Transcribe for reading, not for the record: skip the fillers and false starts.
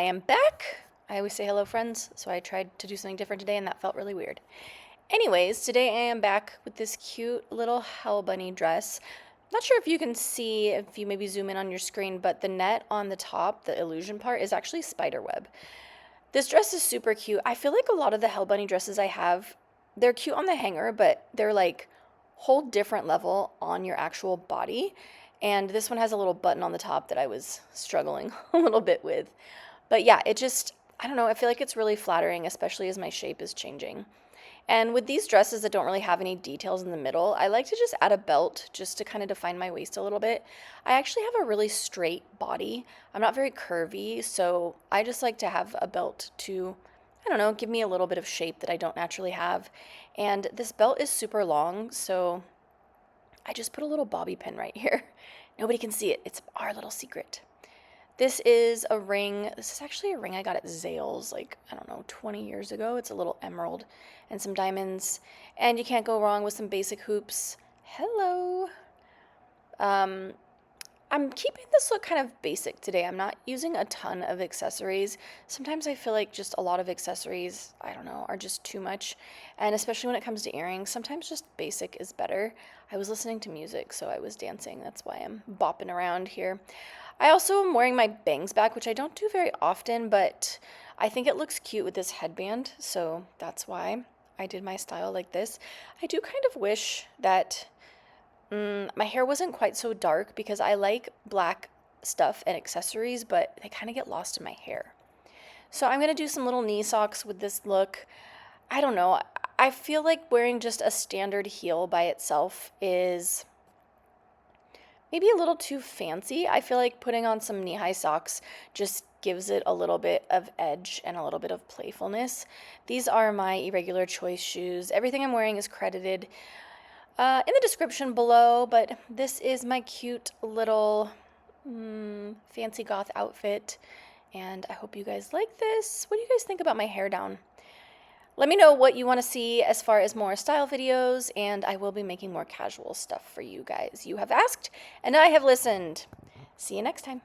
am back. I always say hello, friends, so I tried to do something different today, and that felt really weird. Anyways, today I am back with this cute little hell bunny dress. Not sure if you can see, if you maybe zoom in on your screen, but the net on the top, the illusion part, is actually spider web. This dress is super cute. I feel like a lot of the hell bunny dresses I have, they're cute on the hanger, but they're like whole different level on your actual body. And this one has a little button on the top that I was struggling a little bit with. But yeah, it just, I don't know, I feel like it's really flattering, especially as my shape is changing. And with these dresses that don't really have any details in the middle, I like to just add a belt just to kind of define my waist a little bit. I actually have a really straight body. I'm not very curvy, so I just like to have a belt to, I don't know, give me a little bit of shape that I don't naturally have. And this belt is super long, so I just put a little bobby pin right here. Nobody can see it. It's our little secret. This is a ring. This is actually a ring I got at Zales, like, I don't know, 20 years ago. It's a little emerald and some diamonds. And you can't go wrong with some basic hoops. Hello. I'm keeping this look kind of basic today. I'm not using a ton of accessories. Sometimes I feel like just a lot of accessories, I don't know, are just too much. And especially when it comes to earrings, sometimes just basic is better. I was listening to music, so I was dancing. That's why I'm bopping around here. I also am wearing my bangs back, which I don't do very often, but I think it looks cute with this headband, so that's why I did my style like this. I do kind of wish that my hair wasn't quite so dark because I like black stuff and accessories, but they kind of get lost in my hair. So I'm going to do some little knee socks with this look. I don't know. I feel like wearing just a standard heel by itself is maybe a little too fancy. I feel like putting on some knee-high socks just gives it a little bit of edge and a little bit of playfulness. These are my Irregular Choice shoes. Everything I'm wearing is credited in the description below, but this is my cute little fancy goth outfit, and I hope you guys like this. What do you guys think about my hair down? Let me know what you want to see as far as more style videos, and I will be making more casual stuff for you guys. You have asked, and I have listened. See you next time.